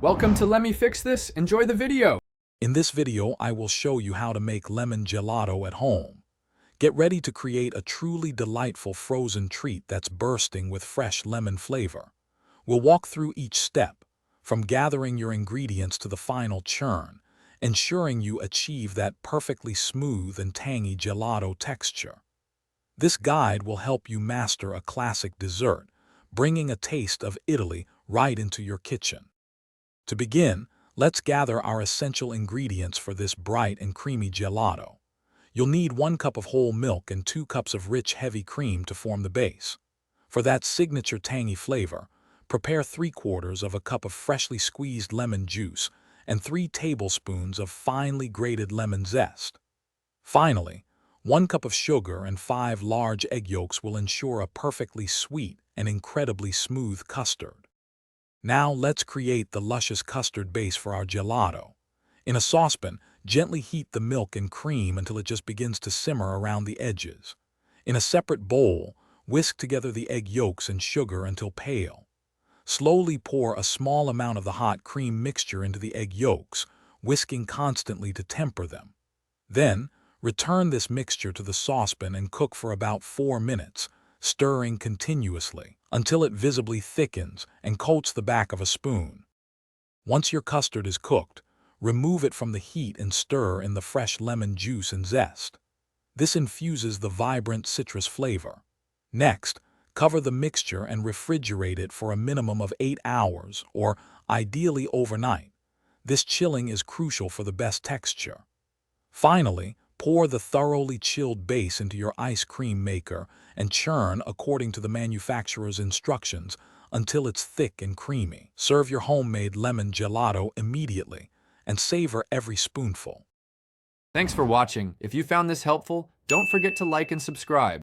Welcome to Let Me Fix This. Enjoy the video. In this video, I will show you how to make lemon gelato at home. Get ready to create a truly delightful frozen treat that's bursting with fresh lemon flavor. We'll walk through each step, from gathering your ingredients to the final churn, ensuring you achieve that perfectly smooth and tangy gelato texture. This guide will help you master a classic dessert, bringing a taste of Italy right into your kitchen. To begin, let's gather our essential ingredients for this bright and creamy gelato. You'll need 1 cup of whole milk and 2 cups of rich, heavy cream to form the base. For that signature tangy flavor, prepare 3/4 of a cup of freshly squeezed lemon juice and 3 tablespoons of finely grated lemon zest. Finally, 1 cup of sugar and 5 large egg yolks will ensure a perfectly sweet and incredibly smooth custard. Now let's create the luscious custard base for our gelato. In a saucepan, gently heat the milk and cream until it just begins to simmer around the edges. In a separate bowl, whisk together the egg yolks and sugar until pale. Slowly pour a small amount of the hot cream mixture into the egg yolks, whisking constantly to temper them. Then, return this mixture to the saucepan and cook for about 4 minutes, stirring continuously until it visibly thickens and coats the back of a spoon. Once your custard is cooked, remove it from the heat and stir in the fresh lemon juice and zest. This infuses the vibrant citrus flavor. Next, cover the mixture and refrigerate it for a minimum of 8 hours, or ideally overnight. This chilling is crucial for the best texture. Finally, pour the thoroughly chilled base into your ice cream maker and churn according to the manufacturer's instructions until it's thick and creamy. Serve your homemade lemon gelato immediately and savor every spoonful. Thanks for watching. If you found this helpful, don't forget to like and subscribe.